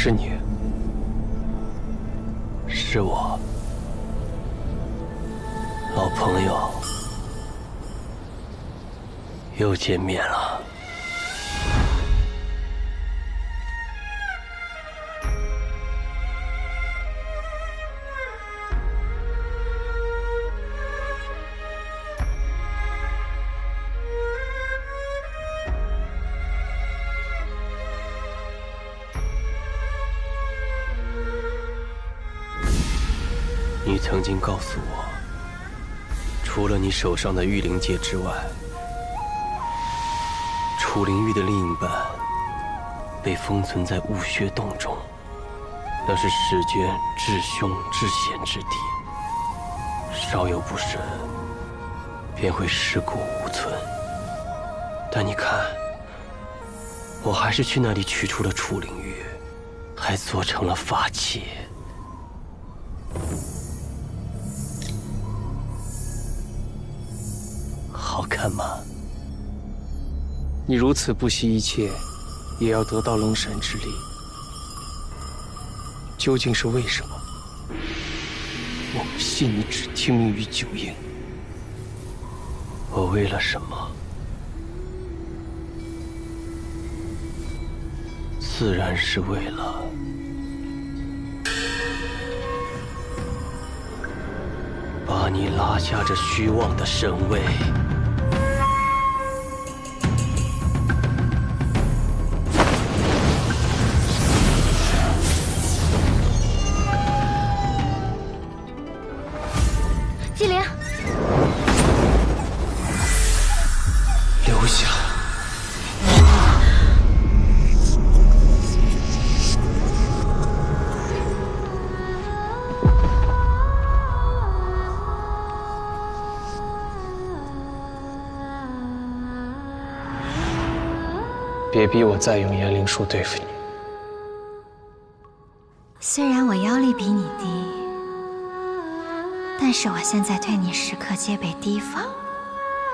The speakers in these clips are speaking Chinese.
是你，是我，老朋友，又见面了。你曾经告诉我，除了你手上的御灵戒之外，楚灵玉的另一半被封存在雾穴洞中，那是世间至凶至险之地，稍有不慎，便会尸骨无存。但你看，我还是去那里取出了楚灵玉，还做成了法器。好看吗？你如此不惜一切，也要得到龙山之力，究竟是为什么？我不信你只听命于九婴。我为了什么？自然是为了把你拉下这虚妄的神位。纪灵，留下。别逼我再用炎灵术对付你。虽然我妖力比你低，但是我现在对你时刻戒备提防，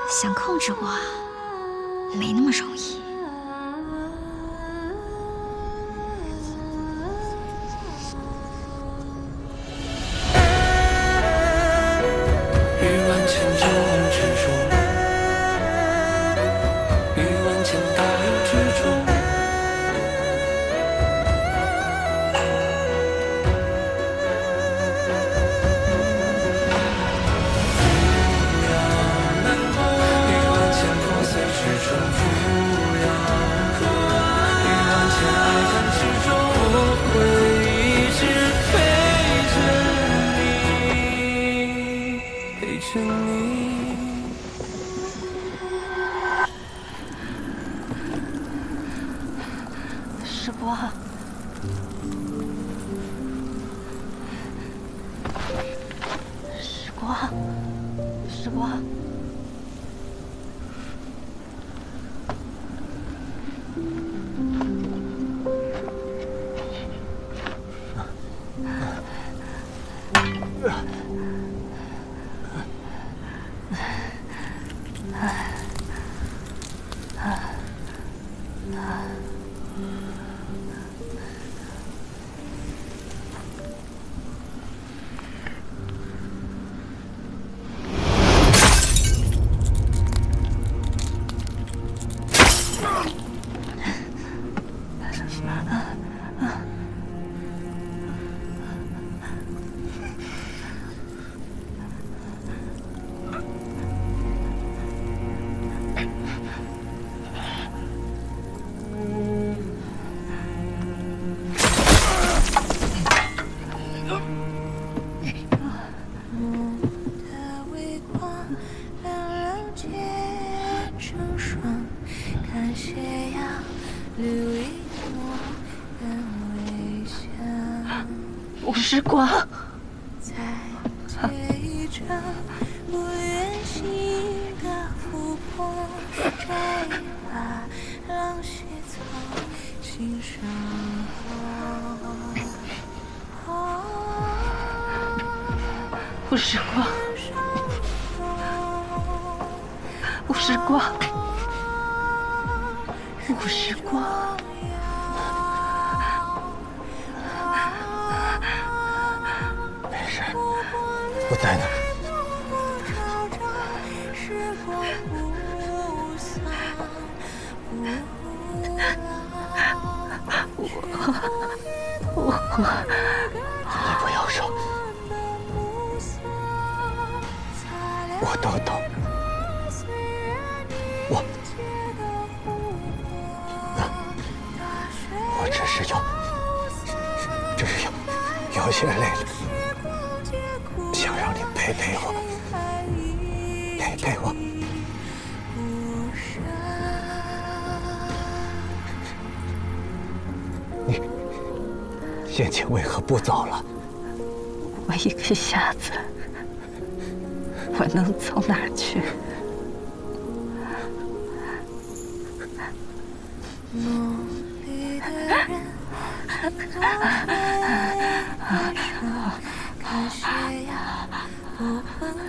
想控制我没那么容易。时光，时光，时光。吴时光，吴时光，吴时光，吴时光。不在那儿。你不要说，我都懂。我只是有些累了，想让你陪陪我，陪陪我。你先前为何不走了？我一个瞎子，我能走哪儿去？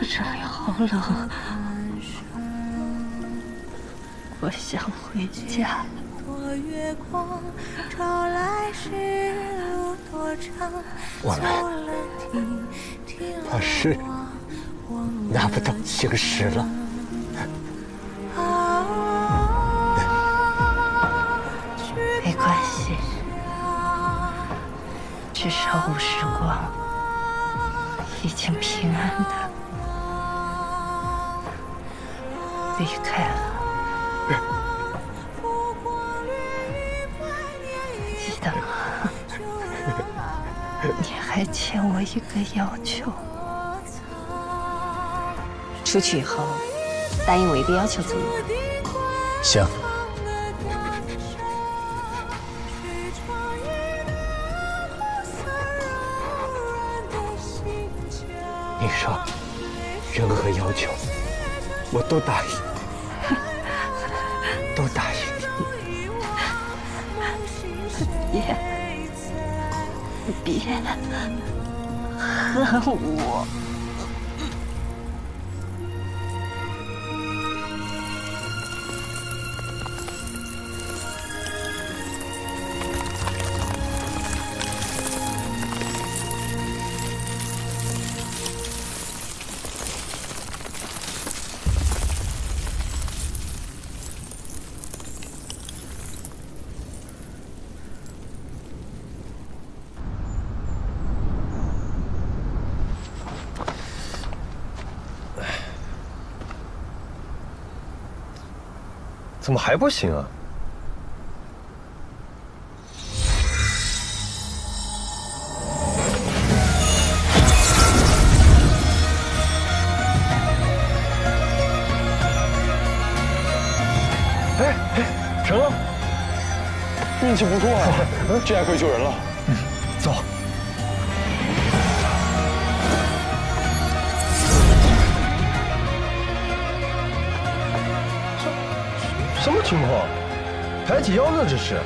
这里好冷，我想回家。我们把诗拿不到青石了。没关系，至少吴时光已经平安的离开了。记得吗？你还欠我一个要求。出去以后，答应我一个要求，怎么样？行。你说，任何要求，我都答应，都答应你。别恨我。怎么还不行啊？哎，成了！运气不错啊，这下可以救人了。走。什么情况？抬起腰呢？这是？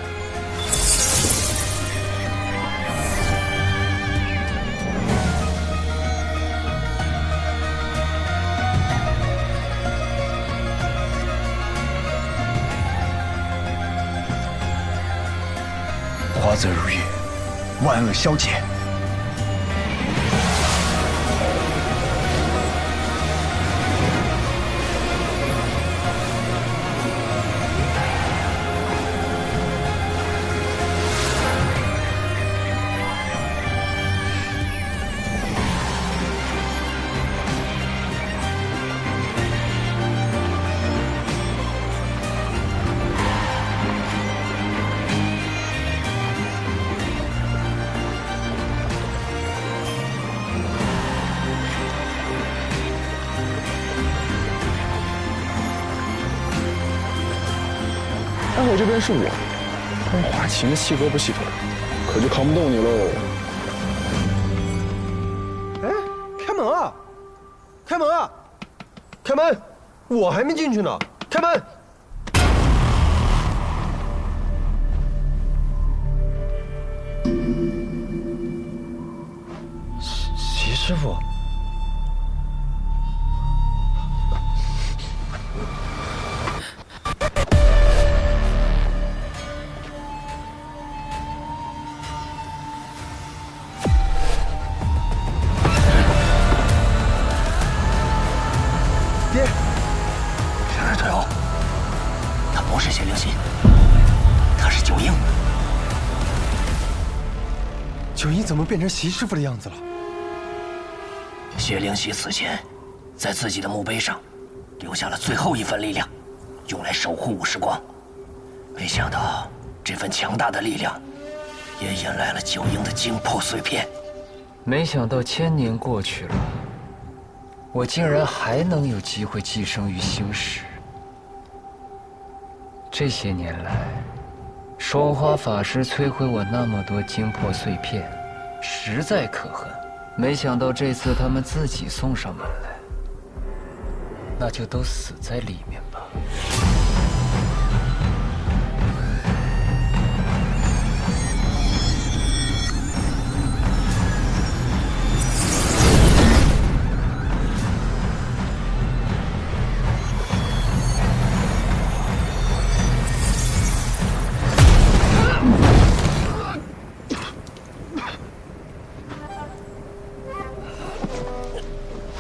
花泽如玉，万恶消解。按我这边是我，但华琴细胳膊细腿，可就扛不动你喽。哎，开门啊！开门啊！开门！我还没进去呢，开门！齐师傅。是谢灵溪，他是九婴。九婴怎么变成席师傅的样子了？谢灵溪死前，在自己的墓碑上留下了最后一份力量，用来守护武时光。没想到这份强大的力量，也引来了九婴的精魄碎片。没想到1000年过去了，我竟然还能有机会寄生于星石。这些年来，双花法师摧毁我那么多精魄碎片，实在可恨。没想到这次他们自己送上门来，那就都死在里面吧。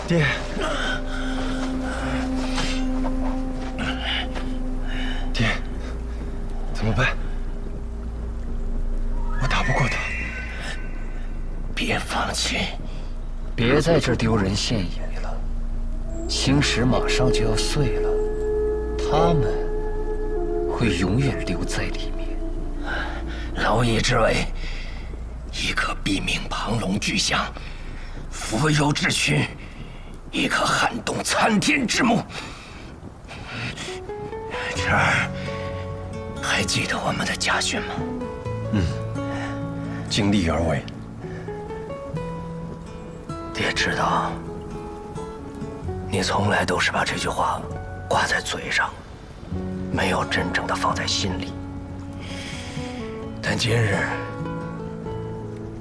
爹，爹，怎么办？我打不过他。别放弃，别在这丢人现眼了。星石马上就要碎了，他们会永远留在里面。蝼蚁之尾，亦可毙命庞龙巨象；蜉蝣之躯，亦可撼动参天之木。侄儿，还记得我们的家训吗？尽力而为。爹知道，你从来都是把这句话挂在嘴上，没有真正的放在心里。但今日，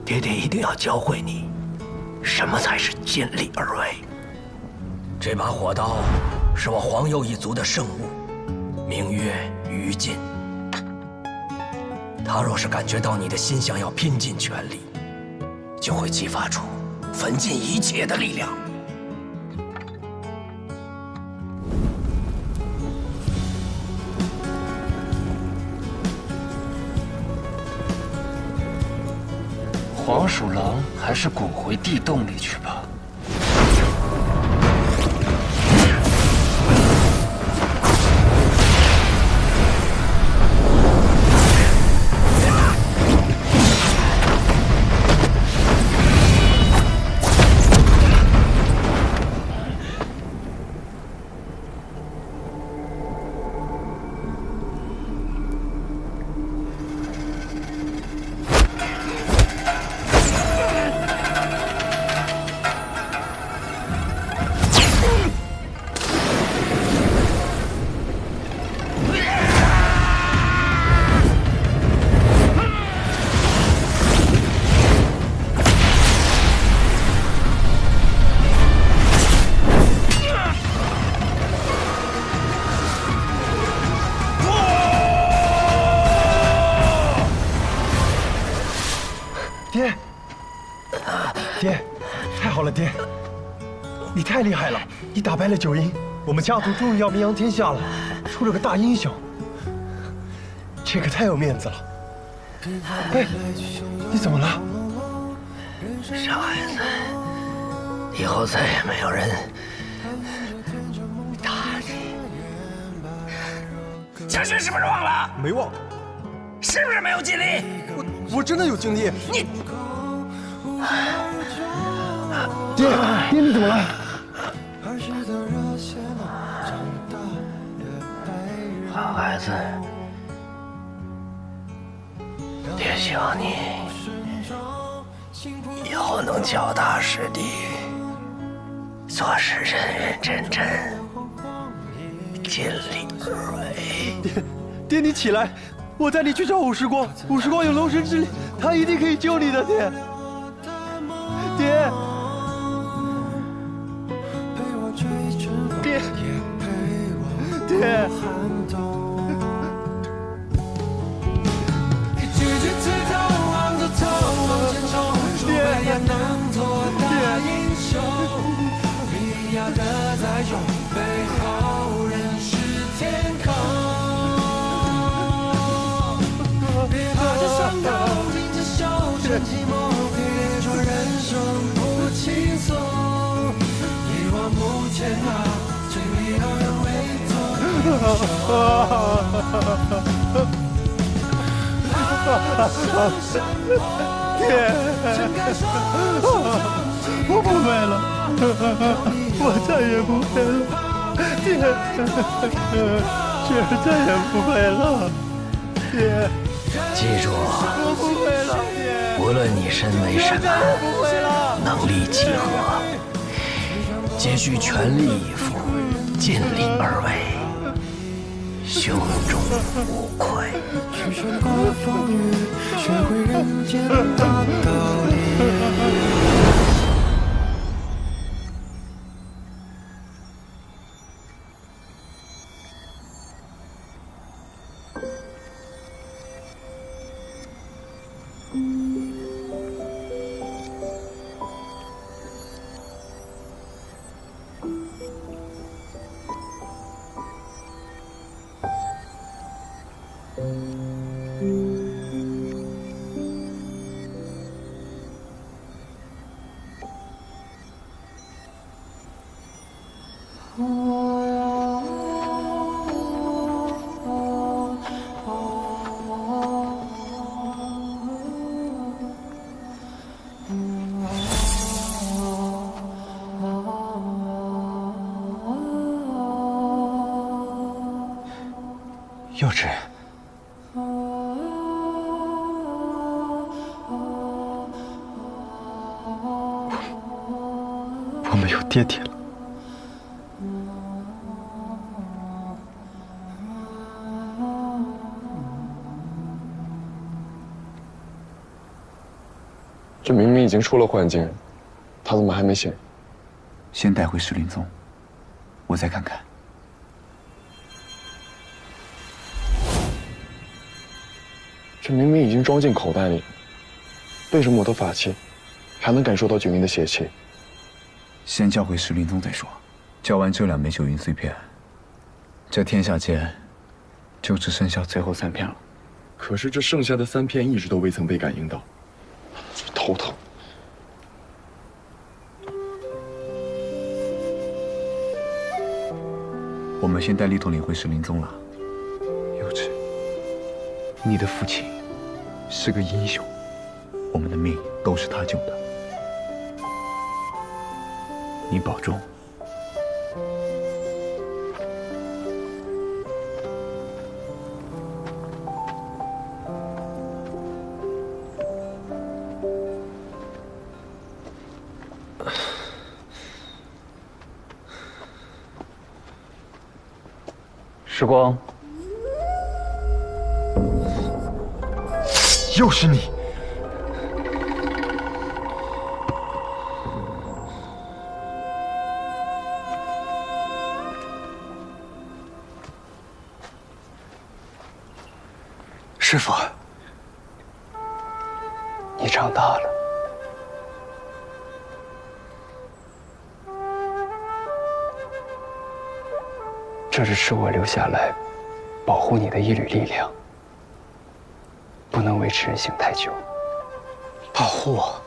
爹爹一定要教会你，什么才是尽力而为。这把火刀是我黄右一族的圣物，名曰于禁。他若是感觉到你的心想要拼尽全力，就会激发出焚尽一切的力量。黄鼠狼还是滚回地洞里去吧。爹，爹，太好了，爹，你太厉害了，你打败了九婴，我们家族终于要名扬天下了，出了个大英雄，这可太有面子了。哎，你怎么了？傻孩子，以后再也没有人打你。家训是不是忘了？没忘，是不是没有尽力？我真的有尽力。你，爹，爹你怎么了？好孩子，爹希望你以后能脚踏实地，做事认认真真，尽力而为。爹，你起来，我带你去找武时光，武时光有龙神之力，他一定可以救你的，爹。爹，爹，爹。爹，我不会了，我再也不会了，爹，雪儿再也不会了，爹，记住，我不会了，爹，无论你身为什么，不会了，能力几何，皆需全力以赴，尽力而为，胸中无愧。去穿过风雨，学会人间的道理。幼稚，我没有爹爹了。这明明已经出了幻境，他怎么还没醒？先带回石林宗，我再看看。这明明已经装进口袋里了，为什么我的法器还能感受到九阴的邪气？先交回石林宗再说。交完这2枚九阴碎片，这天下间就只剩下最后3片了。可是这剩下的3片一直都未曾被感应到，头疼。我们先带力统领回石林宗了。幼稚，你的父亲是个英雄，我们的命都是他救的。你保重。时光，又是你！师父，你长大了。这只是我留下来保护你的一缕力量，不能维持人性太久。保护我？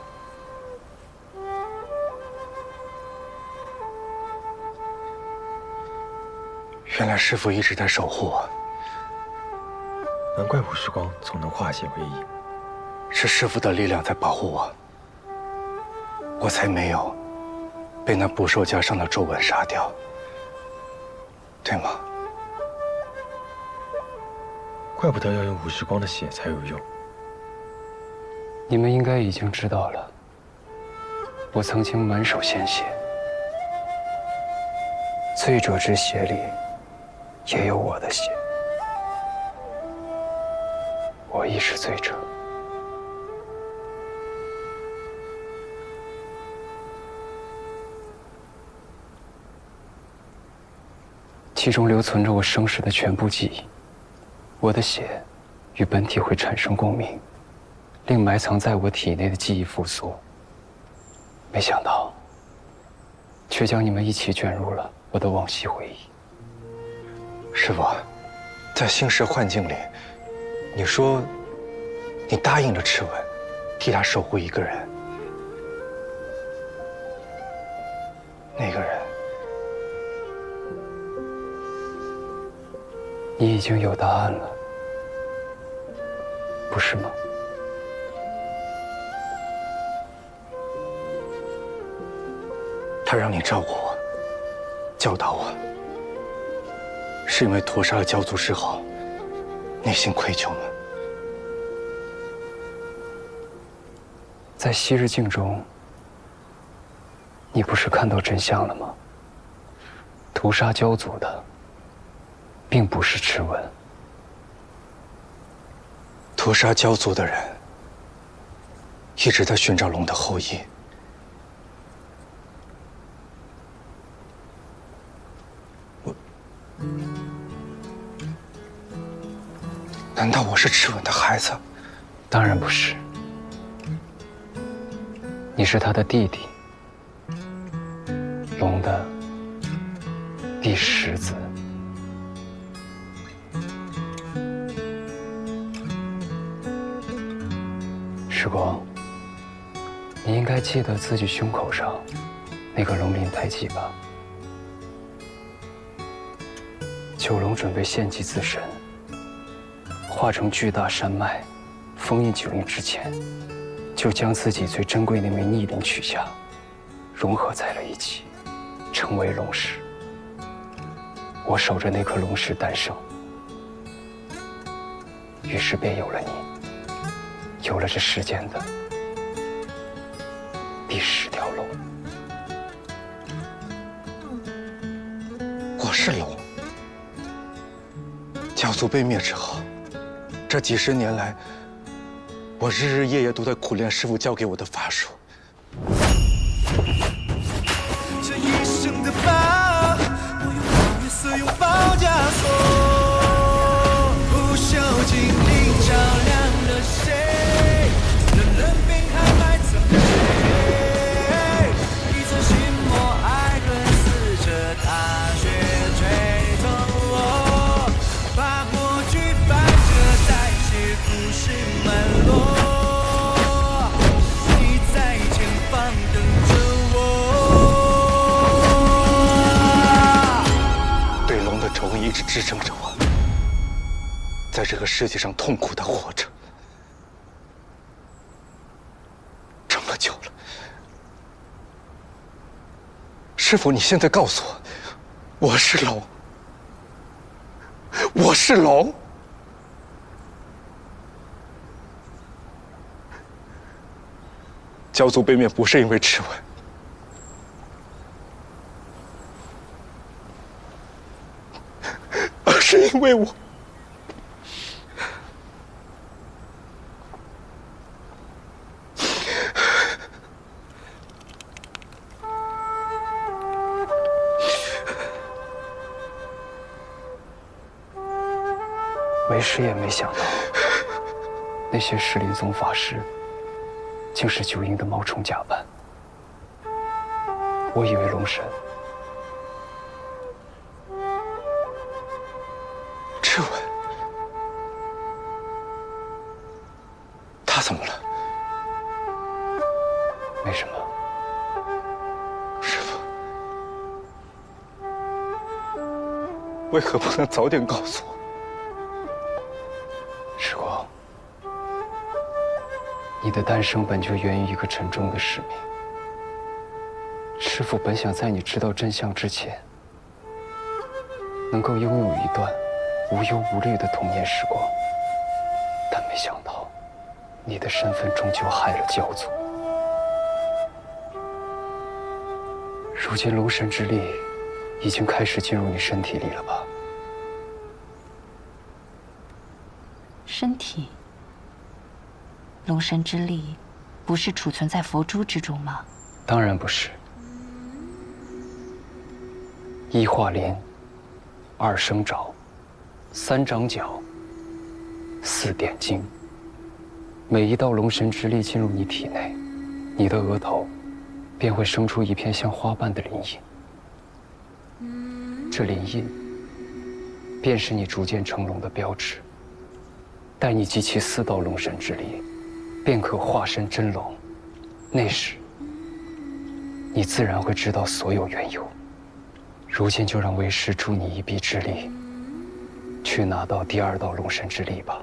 原来师父一直在守护我，难怪五时光总能化险为夷，是师父的力量在保护我，我才没有被那捕兽夹上的皱纹杀掉。对吗？怪不得要用五时光的血才有用。你们应该已经知道了，我曾经满手鲜血，醉者之血里也有我的血，我亦是醉者。其中留存着我生时的全部记忆，我的血与本体会产生共鸣，令埋藏在我体内的记忆复苏。没想到，却将你们一起卷入了我的往昔回忆。师父，在星石幻境里，你说你答应了赤吻，替他守护一个人。那个人，你已经有答案了，不是吗？他让你照顾我，教导我，是因为屠杀了教族之后，内心愧疚吗？在昔日镜中，你不是看到真相了吗？屠杀教族的，并不是螭吻，屠杀教族的人，一直在寻找龙的后裔。难道我是螭吻的孩子？当然不是。你是他的弟弟，龙的第10子。时光，你应该记得自己胸口上那个龙鳞胎记吧？九龙准备献祭自身，化成巨大山脉，封印九灵之前，就将自己最珍贵那枚逆鳞取下，融合在了一起，成为龙石。我守着那颗龙石诞生，于是便有了你，有了这世间的第10条龙。我是龙。教族被灭之后，这几10年来，我日日夜夜都在苦练师父教给我的法术。这一生的疤，我用光月色拥抱枷锁，不朽精灵照亮了谁？冷冷冰海埋藏着谁？一层心魔爱润似着踏雪吹痛我，把过去翻着再写故事脉络。你在前方等着我。对龙的仇恨一直支撑着我，在这个世界上痛苦地活着，这么久了。师父，你现在告诉我，我是龙，我是龙。教族被灭不是因为螭吻，而是因为我。为师也没想到，那些石林宗法师竟是九阴的冒充假扮。我以为龙神、螭吻，他怎么了？没什么。师父，为何不能早点告诉我？时光，你的诞生本就源于一个沉重的使命。师父本想在你知道真相之前，能够拥有一段无忧无虑的童年时光，但没想到，你的身份终究害了教族。如今龙神之力已经开始进入你身体里了吧？身体，龙神之力不是储存在佛珠之中吗？当然不是。1化鳞，2生爪，3长角，4点睛。每一道龙神之力进入你体内，你的额头便会生出一片像花瓣的鳞印。这鳞印便是你逐渐成龙的标志。待你集齐4道龙神之力，便可化身真龙。那时，你自然会知道所有缘由。如今就让为师助你一臂之力，去拿到第2道龙神之力吧。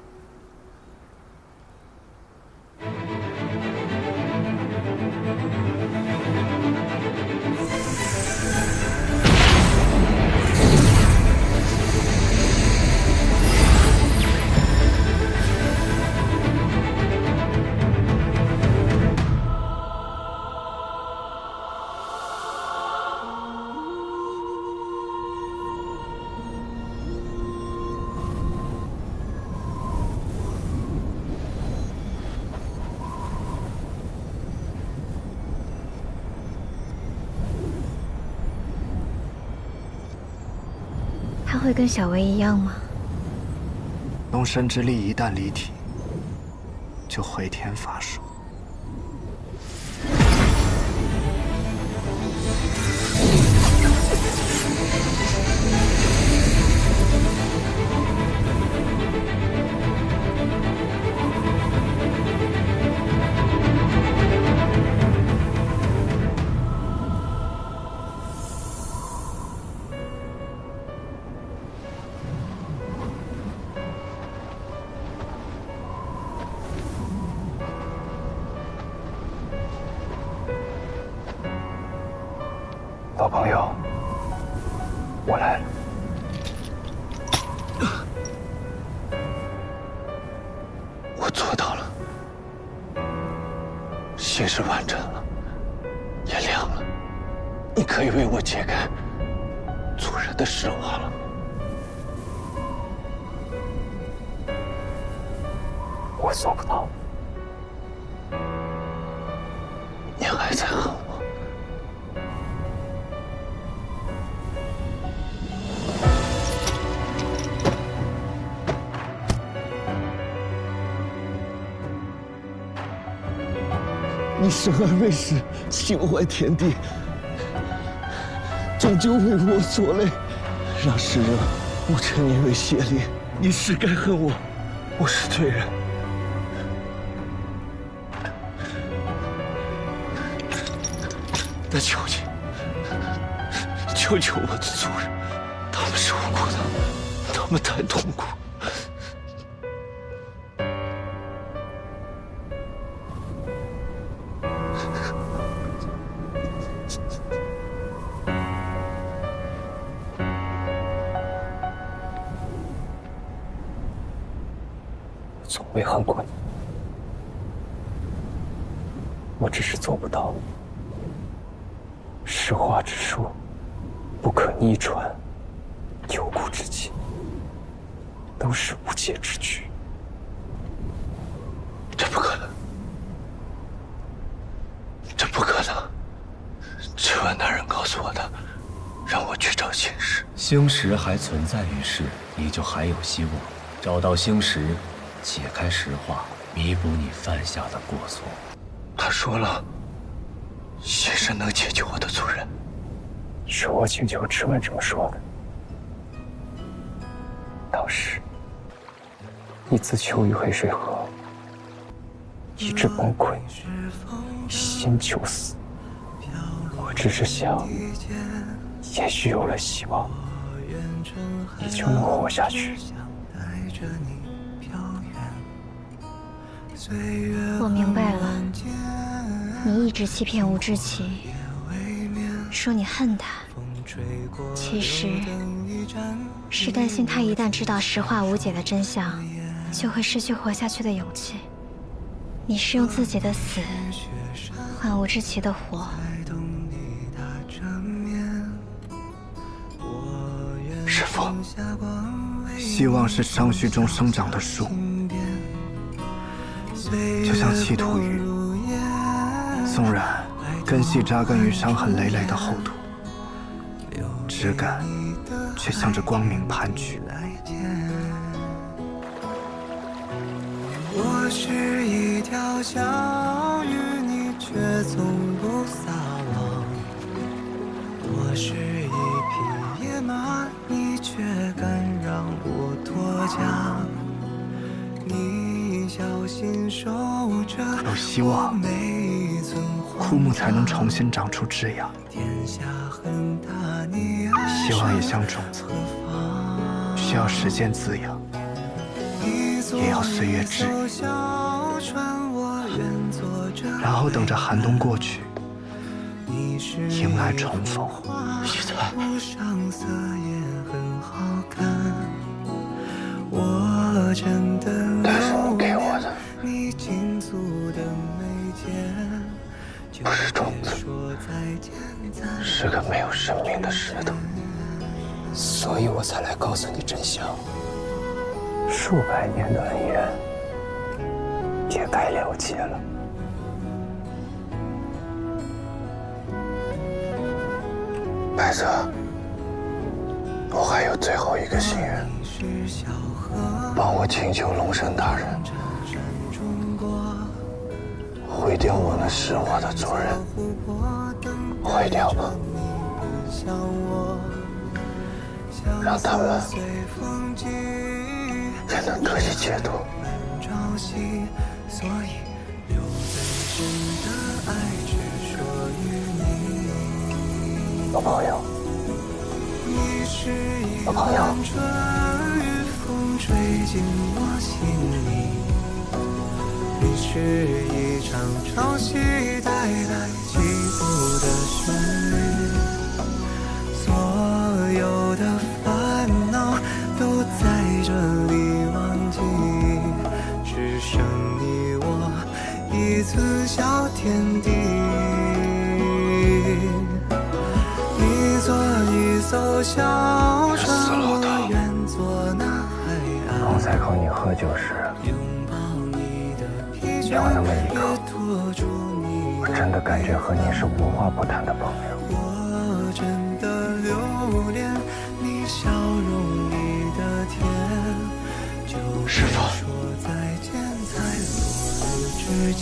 他会跟小薇一样吗？龙神之力一旦离体，就回天乏术。老朋友，我来了。我做到了，心事完成了，天亮了，你可以为我解开做人的实话了。我做不到。你还在恨我？你生而为师，心怀天地，终究为我所累，让世人误称你为邪灵。你是该恨我，我是罪人。但求你，救救我的族人，他们是无辜的，他们太痛苦。从未恨过你，我只是做不到。实话之术，不可逆传，有古之今，都是无解之举。这不可能，这不可能！这位男人告诉我的，让我去找星石。星石还存在于世，你就还有希望。找到星石，解开石化，弥补你犯下的过错。他说了，星神能解救我的族人。是我请求质问这么说的。当时，你自求于黑水河，意志崩溃，心求死。我只是想，也许有了希望，你就能活下去。我明白了，你一直欺骗吴志奇，说你恨他，其实是担心他一旦知道石化无解的真相，就会失去活下去的勇气。你是用自己的死换吴志奇的活。师父，希望是伤墟中生长的树，就像稀土鱼，纵然根系扎根于伤痕累累的厚土，枝干却向着光明攀去。我是一条小鱼，你却从不撒网；我是一匹野马，你却敢让我脱缰。你小有希望，枯木才能重新长出枝芽。希望也像种子，需要时间滋养，也要岁月治愈，然后等着寒冬过去，迎来重逢。许才，但是你给我的不是种子，是个没有生命的石头，所以我才来告诉你真相。数百年的恩怨，也该了结了。白泽，我还有最后一个心愿，帮我请求龙神大人毁掉我那弑我的族人，毁掉吧，让他们也能得以解脱。老朋友，老朋友。你是一场潮汐带来起伏的旋律，所有的烦恼都在这里忘记，只剩你我一寸小天地。一座一艘小船，我愿做那海岸。刚才靠你喝酒时，有那么一刻，我真的感觉和你是无话不谈的朋友。我真的留恋你笑容里的甜，就说再见在落日之前。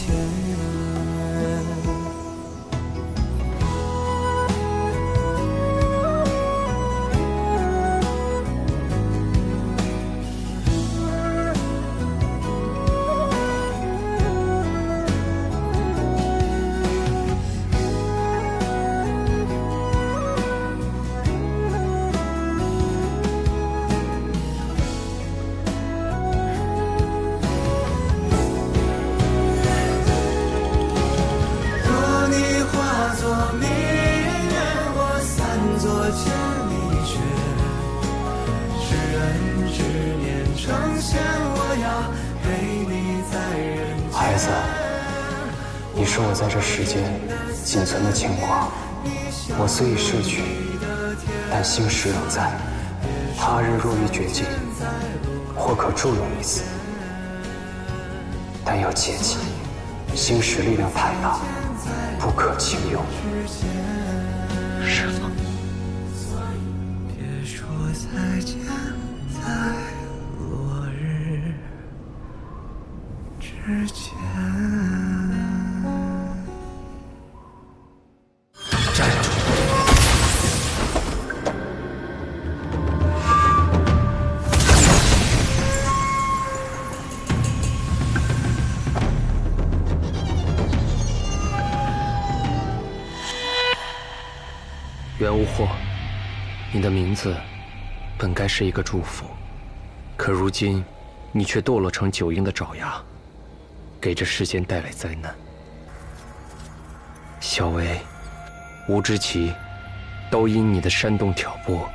孩子，你是我在这世间仅存的牵挂。我虽已逝去，但心实仍在。他日若遇绝境，或可助我一死，但要切记，心识力量太大，不可轻用。师父。别说再见，在落日之前。站住！袁无惑，你的名字本该是一个祝福，可如今你却堕落成九婴的爪牙，给这世间带来灾难。小薇、吴之奇都因你的煽动挑拨，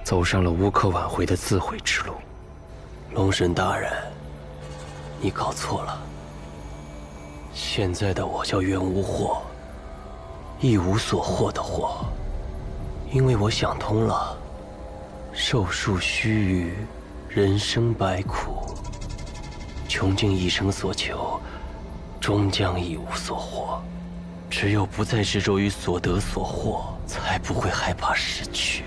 走上了无可挽回的自毁之路。龙神大人，你搞错了。现在的我叫袁无惑，一无所获的获。因为我想通了，寿数须臾，人生百苦，穷尽一生所求，终将一无所获。只有不再执着于所得所获，才不会害怕失去。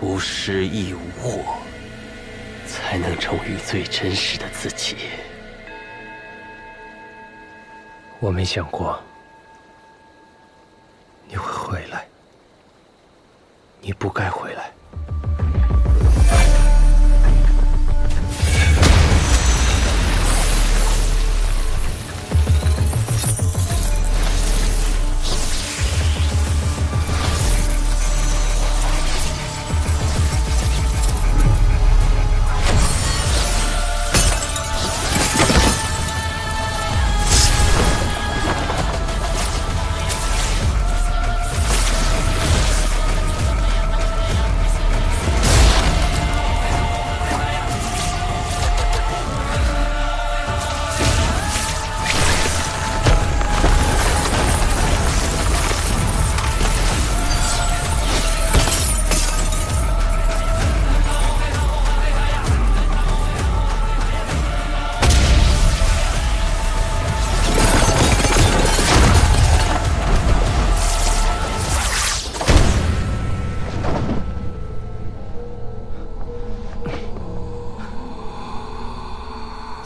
无失亦无获，才能忠于最真实的自己。我没想过你会回来。你不该回来。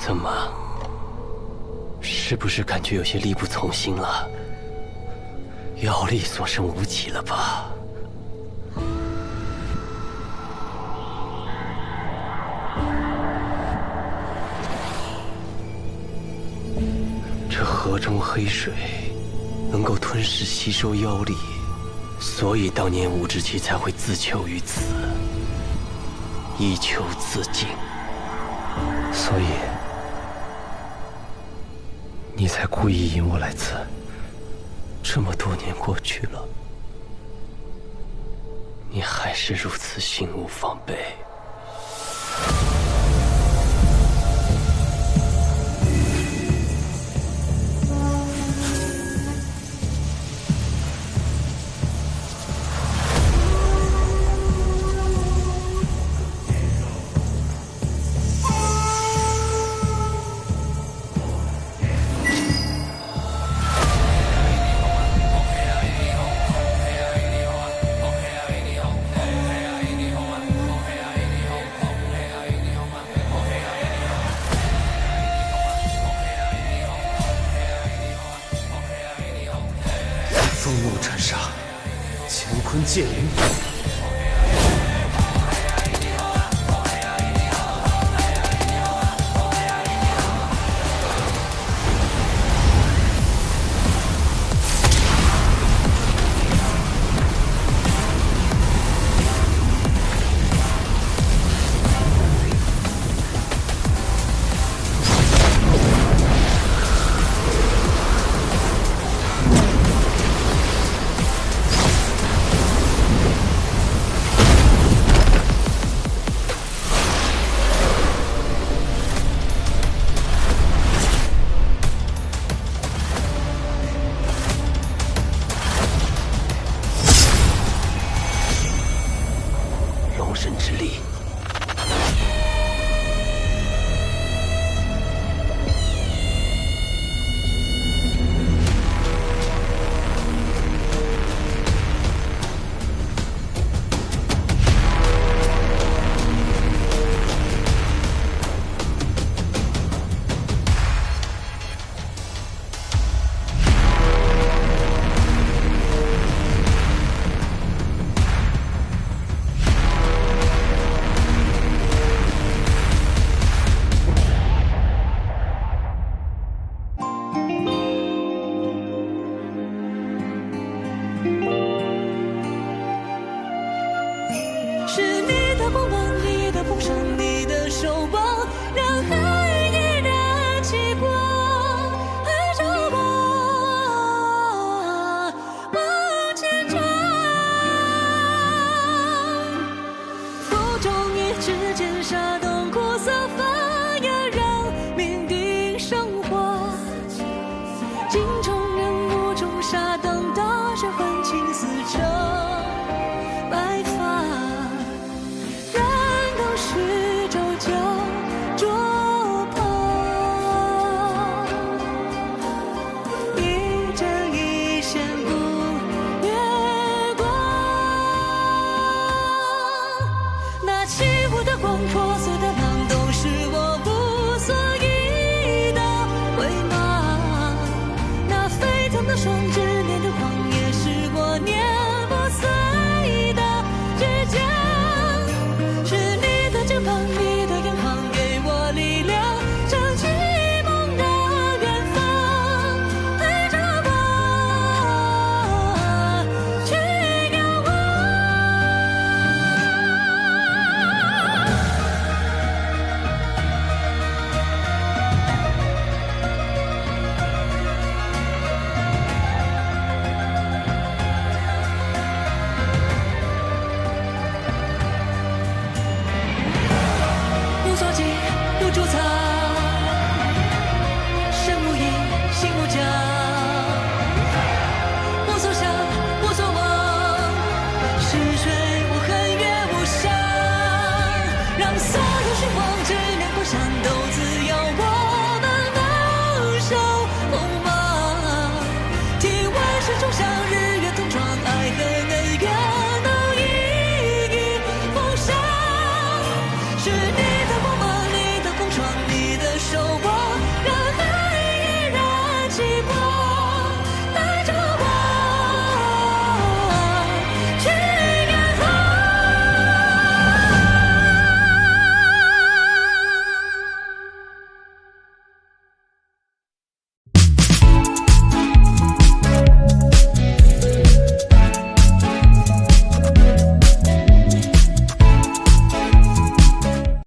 怎么？是不是感觉有些力不从心了？妖力所剩无几了吧？这河中黑水能够吞噬吸收妖力，所以当年武之奇才会自囚于此，以求自尽。所以你才故意引我来此。这么多年过去了，你还是如此心无防备。风怒斩杀，乾坤剑灵。